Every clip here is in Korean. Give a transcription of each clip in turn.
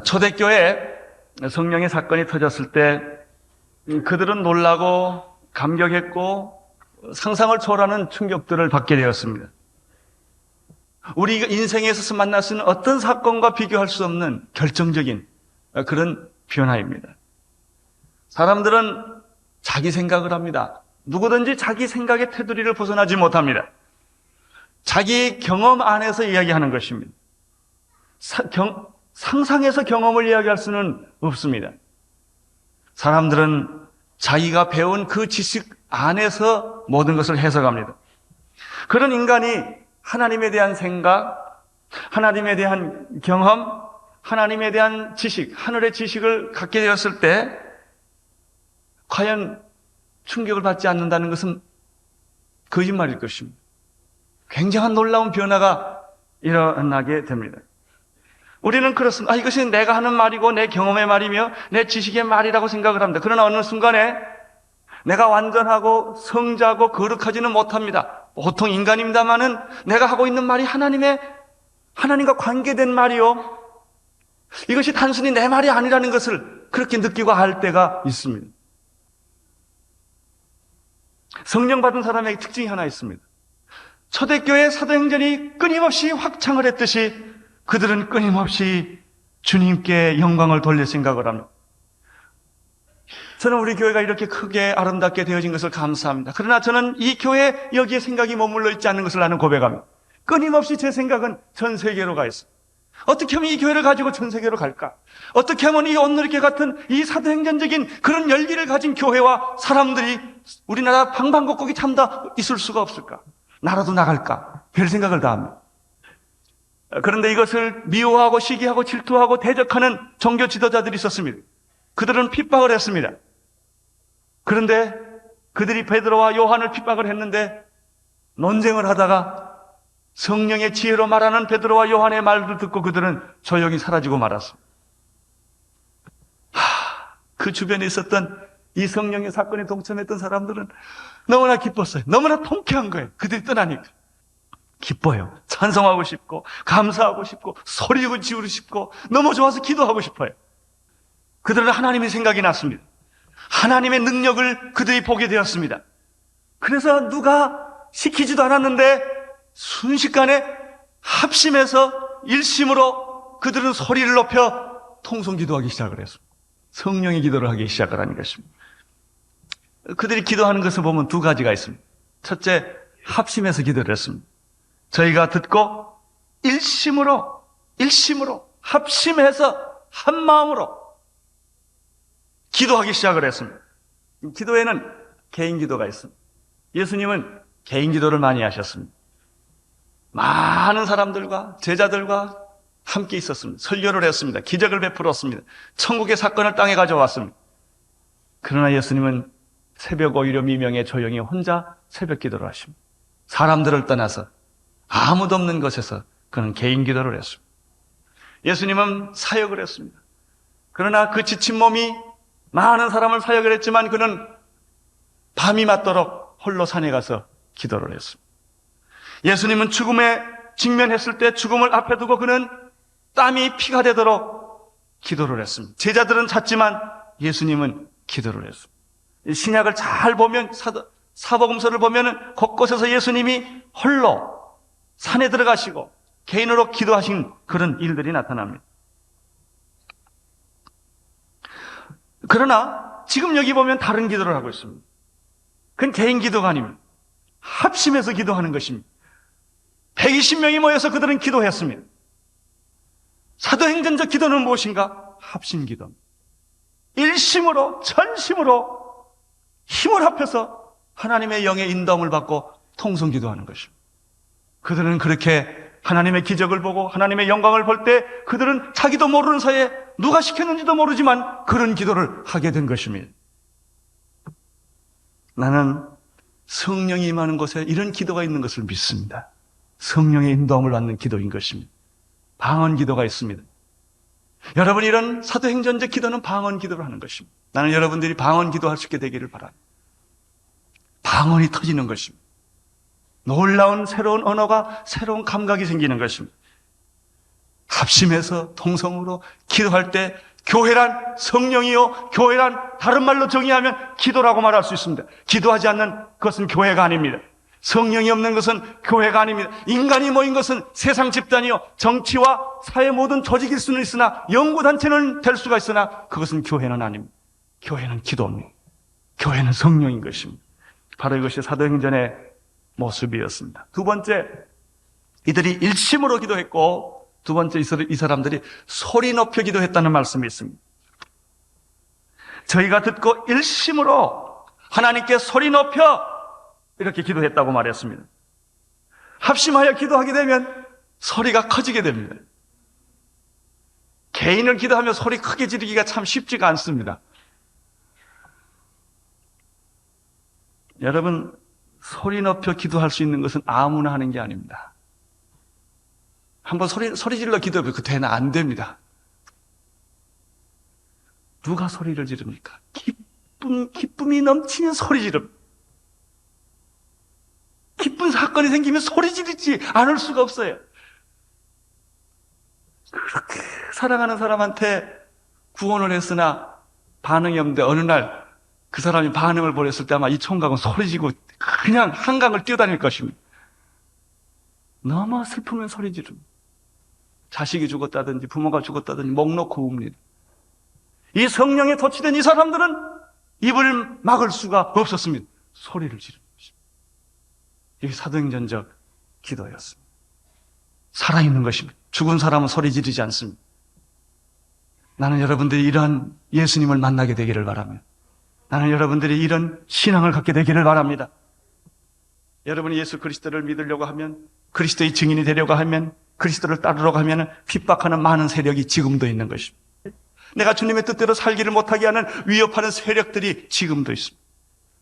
초대교회 성령의 사건이 터졌을 때 그들은 놀라고 감격했고 상상을 초월하는 충격들을 받게 되었습니다. 우리 인생에서 만날 수 있는 어떤 사건과 비교할 수 없는 결정적인 그런 변화입니다. 사람들은 자기 생각을 합니다. 누구든지 자기 생각의 테두리를 벗어나지 못합니다. 자기 경험 안에서 이야기하는 것입니다. 상상해서 경험을 이야기할 수는 없습니다. 사람들은 자기가 배운 그 지식 안에서 모든 것을 해석합니다. 그런 인간이 하나님에 대한 생각, 하나님에 대한 경험, 하나님에 대한 지식, 하늘의 지식을 갖게 되었을 때 과연 충격을 받지 않는다는 것은 거짓말일 것입니다. 굉장한 놀라운 변화가 일어나게 됩니다. 우리는 그렇습니다. 이것이 내가 하는 말이고 내 경험의 말이며 내 지식의 말이라고 생각을 합니다. 그러나 어느 순간에 내가 완전하고 성자고 거룩하지는 못합니다. 보통 인간입니다마는 내가 하고 있는 말이 하나님과 관계된 말이요. 이것이 단순히 내 말이 아니라는 것을 그렇게 느끼고 알 때가 있습니다. 성령 받은 사람에게 특징이 하나 있습니다. 초대교회 사도행전이 끊임없이 확창을 했듯이 그들은 끊임없이 주님께 영광을 돌릴 생각을 합니다. 저는 우리 교회가 이렇게 크게 아름답게 되어진 것을 감사합니다. 그러나 저는 이 교회 여기에 생각이 머물러 있지 않는 것을 나는 고백합니다. 끊임없이 제 생각은 전 세계로 가 있습니다. 어떻게 하면 이 교회를 가지고 전 세계로 갈까? 어떻게 하면 이 오늘께 같은 이 사도행전적인 그런 열기를 가진 교회와 사람들이 우리나라 방방곡곡이 참 다 있을 수가 없을까? 나라도 나갈까? 별 생각을 다 합니다. 그런데 이것을 미워하고 시기하고 질투하고 대적하는 종교 지도자들이 있었습니다. 그들은 핍박을 했습니다. 그런데 그들이 베드로와 요한을 핍박을 했는데 논쟁을 하다가 성령의 지혜로 말하는 베드로와 요한의 말을 듣고 그들은 조용히 사라지고 말았습니다. 그 주변에 있었던 이 성령의 사건에 동참했던 사람들은 너무나 기뻤어요. 너무나 통쾌한 거예요. 그들이 떠나니까. 기뻐요. 찬송하고 싶고 감사하고 싶고 소리고 지르고 싶고 너무 좋아서 기도하고 싶어요. 그들은 하나님의 생각이 났습니다. 하나님의 능력을 그들이 보게 되었습니다. 그래서 누가 시키지도 않았는데 순식간에 합심해서 일심으로 그들은 소리를 높여 통성기도하기 시작을 했습니다. 성령의 기도를 하기 시작을 하는 것입니다. 그들이 기도하는 것을 보면 두 가지가 있습니다. 첫째, 합심해서 기도를 했습니다. 저희가 듣고 일심으로 합심해서 한 마음으로 기도하기 시작을 했습니다. 기도에는 개인 기도가 있습니다. 예수님은 개인 기도를 많이 하셨습니다. 많은 사람들과 제자들과 함께 있었습니다. 설교를 했습니다. 기적을 베풀었습니다. 천국의 사건을 땅에 가져왔습니다. 그러나 예수님은 새벽 오히려 미명에 조용히 혼자 새벽 기도를 하십니다. 사람들을 떠나서 아무도 없는 곳에서 그는 개인 기도를 했습니다. 예수님은 사역을 했습니다. 그러나 그 지친 몸이 많은 사람을 사역을 했지만 그는 밤이 맞도록 홀로 산에 가서 기도를 했습니다. 예수님은 죽음에 직면했을 때 죽음을 앞에 두고 그는 땀이 피가 되도록 기도를 했습니다. 제자들은 잤지만 예수님은 기도를 했습니다. 신약을 잘 보면 사복음서를 보면 곳곳에서 예수님이 홀로 산에 들어가시고 개인으로 기도하신 그런 일들이 나타납니다. 그러나 지금 여기 보면 다른 기도를 하고 있습니다. 그건 개인 기도가 아닙니다. 합심해서 기도하는 것입니다. 120명이 모여서 그들은 기도했습니다. 사도행전적 기도는 무엇인가? 합심 기도. 일심으로 전심으로 힘을 합해서 하나님의 영의 인도함을 받고 통성 기도하는 것입니다. 그들은 그렇게 하나님의 기적을 보고 하나님의 영광을 볼 때 그들은 자기도 모르는 사이에 누가 시켰는지도 모르지만 그런 기도를 하게 된 것입니다. 나는 성령이 임하는 곳에 이런 기도가 있는 것을 믿습니다. 성령의 인도함을 받는 기도인 것입니다. 방언 기도가 있습니다. 여러분, 이런 사도행전적 기도는 방언 기도를 하는 것입니다. 나는 여러분들이 방언 기도할 수 있게 되기를 바랍니다. 방언이 터지는 것입니다. 놀라운 새로운 언어가 새로운 감각이 생기는 것입니다. 합심해서 통성으로 기도할 때 교회란 성령이요, 교회란 다른 말로 정의하면 기도라고 말할 수 있습니다. 기도하지 않는 것은 교회가 아닙니다. 성령이 없는 것은 교회가 아닙니다. 인간이 모인 것은 세상 집단이요, 정치와 사회 모든 조직일 수는 있으나, 연구단체는 될 수가 있으나 그것은 교회는 아닙니다. 교회는 기도입니다. 교회는 성령인 것입니다. 바로 이것이 사도행전의 모습이었습니다. 두 번째, 이들이 일심으로 기도했고, 두 번째, 이 사람들이 소리 높여 기도했다는 말씀이 있습니다. 저희가 듣고 일심으로 하나님께 소리 높여 이렇게 기도했다고 말했습니다. 합심하여 기도하게 되면 소리가 커지게 됩니다. 개인을 기도하며 소리 크게 지르기가 참 쉽지가 않습니다. 여러분, 소리 높여 기도할 수 있는 것은 아무나 하는 게 아닙니다. 한번 소리 질러 기도해보면 그 되나 안 됩니다. 누가 소리를 지릅니까? 기쁨이 넘치는 소리 지릅니다. 기쁜 사건이 생기면 소리 지르지 않을 수가 없어요. 그렇게 사랑하는 사람한테 구원을 했으나 반응이 없는데 어느 날 그 사람이 반응을 보냈을 때 아마 이 총각은 소리 지르고 그냥 한강을 뛰어다닐 것입니다. 너무 슬프면 소리 지릅니다. 자식이 죽었다든지 부모가 죽었다든지 목 놓고 웁니다. 이 성령에 도취된 이 사람들은 입을 막을 수가 없었습니다. 소리를 지르는 것입니다. 이게 사도행전적 기도였습니다. 살아있는 것입니다. 죽은 사람은 소리 지르지 않습니다. 나는 여러분들이 이러한 예수님을 만나게 되기를 바랍니다. 나는 여러분들이 이런 신앙을 갖게 되기를 바랍니다. 여러분이 예수 그리스도를 믿으려고 하면, 그리스도의 증인이 되려고 하면, 그리스도를 따르려고 하면 핍박하는 많은 세력이 지금도 있는 것입니다. 내가 주님의 뜻대로 살기를 못하게 하는 위협하는 세력들이 지금도 있습니다.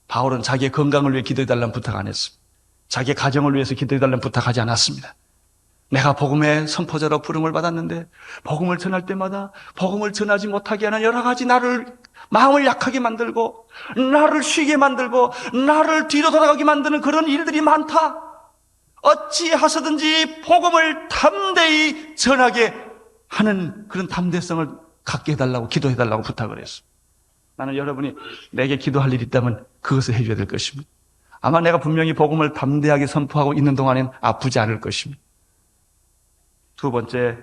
바울은 자기의 건강을 위해 기도해달라는 부탁 안 했습니다. 자기의 가정을 위해서 기도해달라는 부탁하지 않았습니다. 내가 복음의 선포자로 부름을 받았는데 복음을 전할 때마다 복음을 전하지 못하게 하는 여러 가지 마음을 약하게 만들고 나를 쉬게 만들고 나를 뒤로 돌아가게 만드는 그런 일들이 많다. 어찌 하서든지 복음을 담대히 전하게 하는 그런 담대성을 갖게 해달라고 기도해달라고 부탁을 했습니다. 나는 여러분이 내게 기도할 일이 있다면 그것을 해줘야 될 것입니다. 아마 내가 분명히 복음을 담대하게 선포하고 있는 동안엔 아프지 않을 것입니다. 두 번째,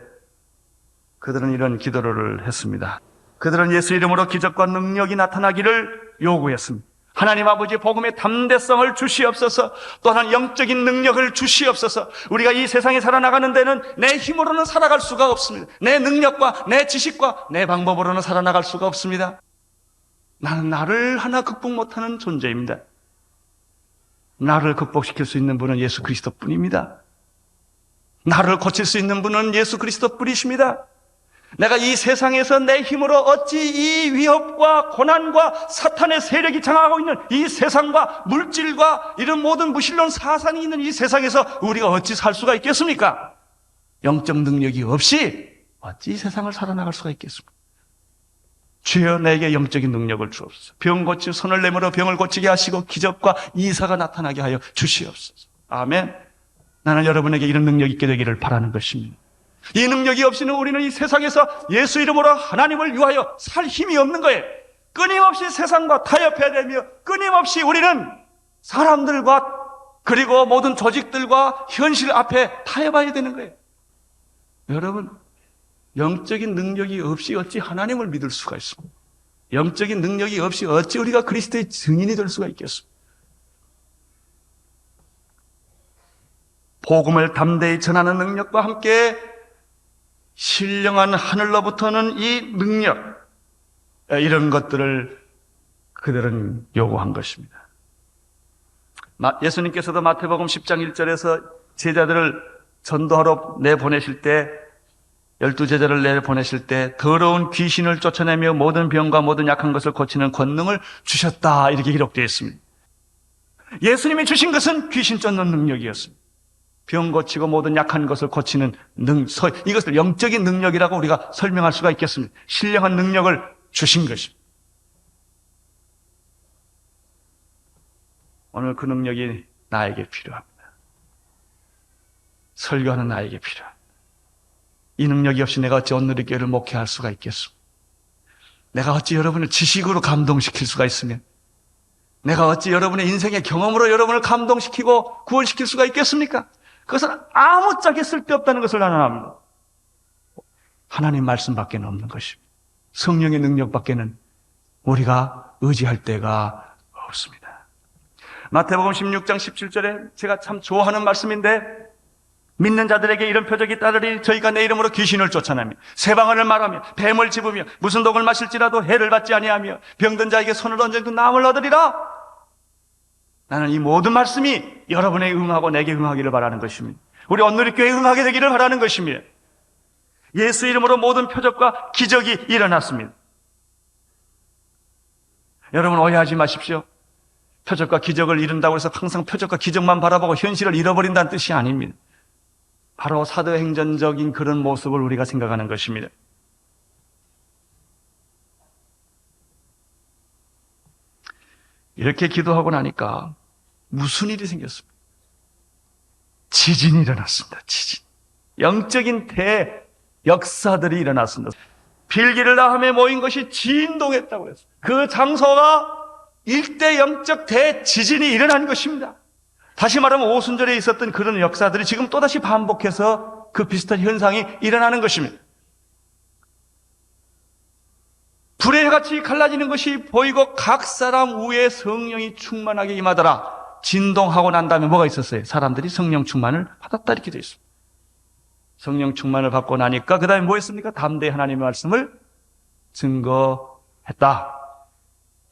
그들은 이런 기도를 했습니다. 그들은 예수 이름으로 기적과 능력이 나타나기를 요구했습니다. 하나님 아버지 복음의 담대성을 주시옵소서, 또한 영적인 능력을 주시옵소서. 우리가 이 세상에 살아나가는 데는 내 힘으로는 살아갈 수가 없습니다. 내 능력과 내 지식과 내 방법으로는 살아나갈 수가 없습니다. 나는 나를 하나 극복 못하는 존재입니다. 나를 극복시킬 수 있는 분은 예수 그리스도뿐입니다. 나를 고칠 수 있는 분은 예수 그리스도뿐이십니다. 내가 이 세상에서 내 힘으로 어찌 이 위협과 고난과 사탄의 세력이 장악하고 있는 이 세상과 물질과 이런 모든 무신론 사상이 있는 이 세상에서 우리가 어찌 살 수가 있겠습니까? 영적 능력이 없이 어찌 이 세상을 살아나갈 수가 있겠습니까? 주여 내게 영적인 능력을 주옵소서. 병 고치고 손을 내밀어 병을 고치게 하시고 기적과 이사가 나타나게 하여 주시옵소서. 아멘. 나는 여러분에게 이런 능력이 있게 되기를 바라는 것입니다. 이 능력이 없이는 우리는 이 세상에서 예수 이름으로 하나님을 위하여 살 힘이 없는 거예요. 끊임없이 세상과 타협해야 되며 끊임없이 우리는 사람들과 그리고 모든 조직들과 현실 앞에 타협해야 되는 거예요. 여러분, 영적인 능력이 없이 어찌 하나님을 믿을 수가 있습니까? 영적인 능력이 없이 어찌 우리가 그리스도의 증인이 될 수가 있겠습니까? 복음을 담대히 전하는 능력과 함께 신령한 하늘로부터는 이 능력, 이런 것들을 그들은 요구한 것입니다. 예수님께서도 마태복음 10장 1절에서 제자들을 전도하러 내보내실 때, 12제자를 내보내실 때 더러운 귀신을 쫓아내며 모든 병과 모든 약한 것을 고치는 권능을 주셨다, 이렇게 기록되어 있습니다. 예수님이 주신 것은 귀신 쫓는 능력이었습니다. 병 고치고 모든 약한 것을 고치는 이것을 영적인 능력이라고 우리가 설명할 수가 있겠습니다. 신령한 능력을 주신 것입니다. 오늘 그 능력이 나에게 필요합니다. 설교하는 나에게 필요합니다. 이 능력이 없이 내가 어찌 온누리교회를 목회할 수가 있겠소? 내가 어찌 여러분을 지식으로 감동시킬 수가 있으며, 내가 어찌 여러분의 인생의 경험으로 여러분을 감동시키고 구원시킬 수가 있겠습니까? 그것은 아무짝에 쓸데없다는 것을 나는 압니다. 하나님 말씀밖에 없는 것입니다. 성령의 능력밖에는 우리가 의지할 데가 없습니다. 마태복음 16장 17절에 제가 참 좋아하는 말씀인데, 믿는 자들에게 이런 표적이 따르리. 저희가 내 이름으로 귀신을 쫓아내며 새방언을 말하며 뱀을 집으며 무슨 독을 마실지라도 해를 받지 아니하며 병든 자에게 손을 얹어도 나음을 얻으리라. 나는 이 모든 말씀이 여러분에 응하고 내게 응하기를 바라는 것입니다. 우리 온누리교회에 응하게 되기를 바라는 것입니다. 예수 이름으로 모든 표적과 기적이 일어났습니다. 여러분 오해하지 마십시오. 표적과 기적을 이룬다고 해서 항상 표적과 기적만 바라보고 현실을 잃어버린다는 뜻이 아닙니다. 바로 사도행전적인 그런 모습을 우리가 생각하는 것입니다. 이렇게 기도하고 나니까 무슨 일이 생겼습니까? 지진이 일어났습니다. 지진. 영적인 대역사들이 일어났습니다. 필기를 다함에 모인 것이 진동했다고 했어요. 그 장소가 일대 영적 대지진이 일어난 것입니다. 다시 말하면 오순절에 있었던 그런 역사들이 지금 또다시 반복해서 그 비슷한 현상이 일어나는 것입니다. 불의 해같이 갈라지는 것이 보이고 각 사람 위에 성령이 충만하게 임하더라. 진동하고 난 다음에 뭐가 있었어요? 사람들이 성령 충만을 받았다 이렇게 되어 있습니다. 성령 충만을 받고 나니까 그 다음에 뭐 했습니까? 담대히 하나님의 말씀을 증거했다.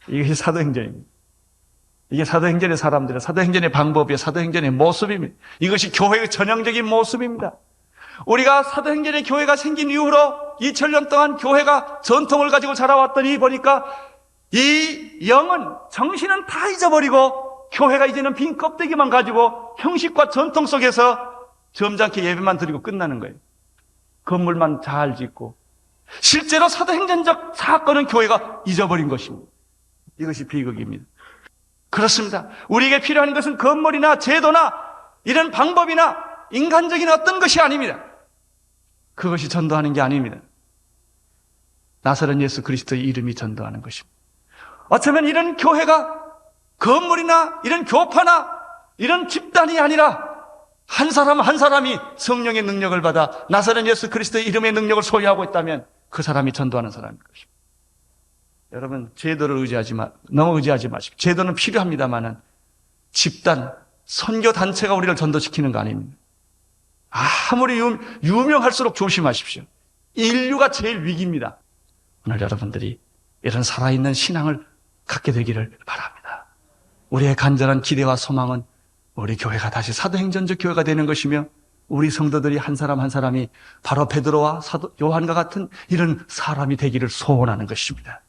이것이 사도행전입니다. 이게 사도행전의 사람들의 사도행전의 방법이에요. 사도행전의 모습입니다. 이것이 교회의 전형적인 모습입니다. 우리가 사도행전의 교회가 생긴 이후로 2000년 동안 교회가 전통을 가지고 자라왔더니 보니까 이 영은, 정신은 다 잊어버리고 교회가 이제는 빈 껍데기만 가지고 형식과 전통 속에서 점잖게 예배만 드리고 끝나는 거예요. 건물만 잘 짓고. 실제로 사도행전적 사건은 교회가 잊어버린 것입니다. 이것이 비극입니다. 그렇습니다. 우리에게 필요한 것은 건물이나 제도나 이런 방법이나 인간적인 어떤 것이 아닙니다. 그것이 전도하는 게 아닙니다. 나사렛 예수 그리스도의 이름이 전도하는 것입니다. 어쩌면 이런 교회가 건물이나 이런 교파나 이런 집단이 아니라 한 사람 한 사람이 성령의 능력을 받아 나사렛 예수 그리스도의 이름의 능력을 소유하고 있다면 그 사람이 전도하는 사람인 것입니다. 여러분, 제도를 너무 의지하지 마십시오. 제도는 필요합니다만은 집단, 선교단체가 우리를 전도시키는 거 아닙니다. 아무리 유명할수록 조심하십시오. 인류가 제일 위기입니다. 오늘 여러분들이 이런 살아있는 신앙을 갖게 되기를 바랍니다. 우리의 간절한 기대와 소망은 우리 교회가 다시 사도행전적 교회가 되는 것이며 우리 성도들이 한 사람 한 사람이 바로 베드로와 사도 요한과 같은 이런 사람이 되기를 소원하는 것입니다.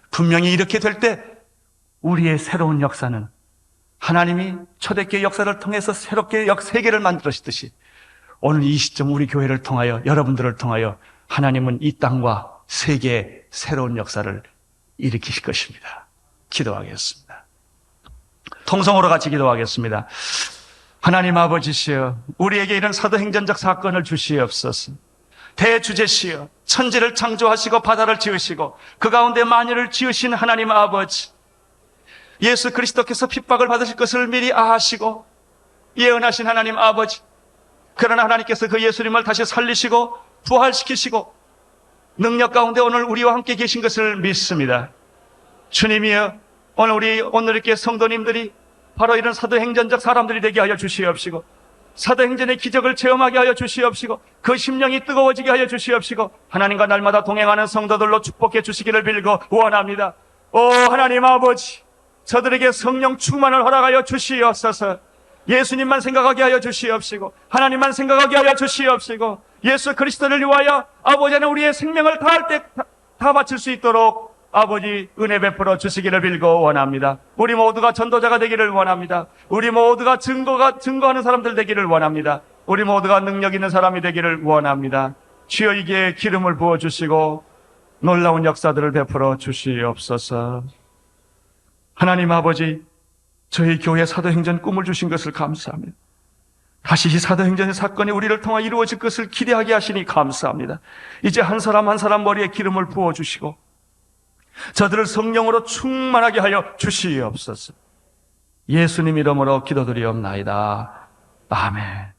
분명히 이렇게 될 때 우리의 새로운 역사는 하나님이 초대교회 역사를 통해서 새롭게 세계를 만들었듯이 오늘 이 시점 우리 교회를 통하여 여러분들을 통하여 하나님은 이 땅과 세계의 새로운 역사를 일으키실 것입니다. 기도하겠습니다. 통성으로 같이 기도하겠습니다. 하나님 아버지시여, 우리에게 이런 사도행전적 사건을 주시옵소서. 대주제시여, 천지를 창조하시고 바다를 지으시고 그 가운데 만유를 지으신 하나님 아버지, 예수 그리스도께서 핍박을 받으실 것을 미리 아시고 예언하신 하나님 아버지, 그러나 하나님께서 그 예수님을 다시 살리시고 부활시키시고 능력 가운데 오늘 우리와 함께 계신 것을 믿습니다. 주님이여, 오늘 이렇게 성도님들이 바로 이런 사도행전적 사람들이 되게 하여 주시옵시고 사도행전의 기적을 체험하게 하여 주시옵시고 그 심령이 뜨거워지게 하여 주시옵시고 하나님과 날마다 동행하는 성도들로 축복해 주시기를 빌고 원합니다. 오 하나님 아버지, 저들에게 성령 충만을 허락하여 주시옵소서. 예수님만 생각하게 하여 주시옵시고 하나님만 생각하게 하여 주시옵시고 예수 그리스도를 위하여 아버지는 우리의 생명을 다할 때 다 바칠 수 있도록 아버지 은혜 베풀어 주시기를 빌고 원합니다. 우리 모두가 전도자가 되기를 원합니다. 우리 모두가 증거하는 사람들 되기를 원합니다. 우리 모두가 능력 있는 사람이 되기를 원합니다. 주여 이게 기름을 부어주시고 놀라운 역사들을 베풀어 주시옵소서. 하나님 아버지, 저희 교회 사도행전 꿈을 주신 것을 감사합니다. 다시 이 사도행전의 사건이 우리를 통해 이루어질 것을 기대하게 하시니 감사합니다. 이제 한 사람 한 사람 머리에 기름을 부어주시고 저들을 성령으로 충만하게 하여 주시옵소서. 예수님 이름으로 기도드리옵나이다. 아멘.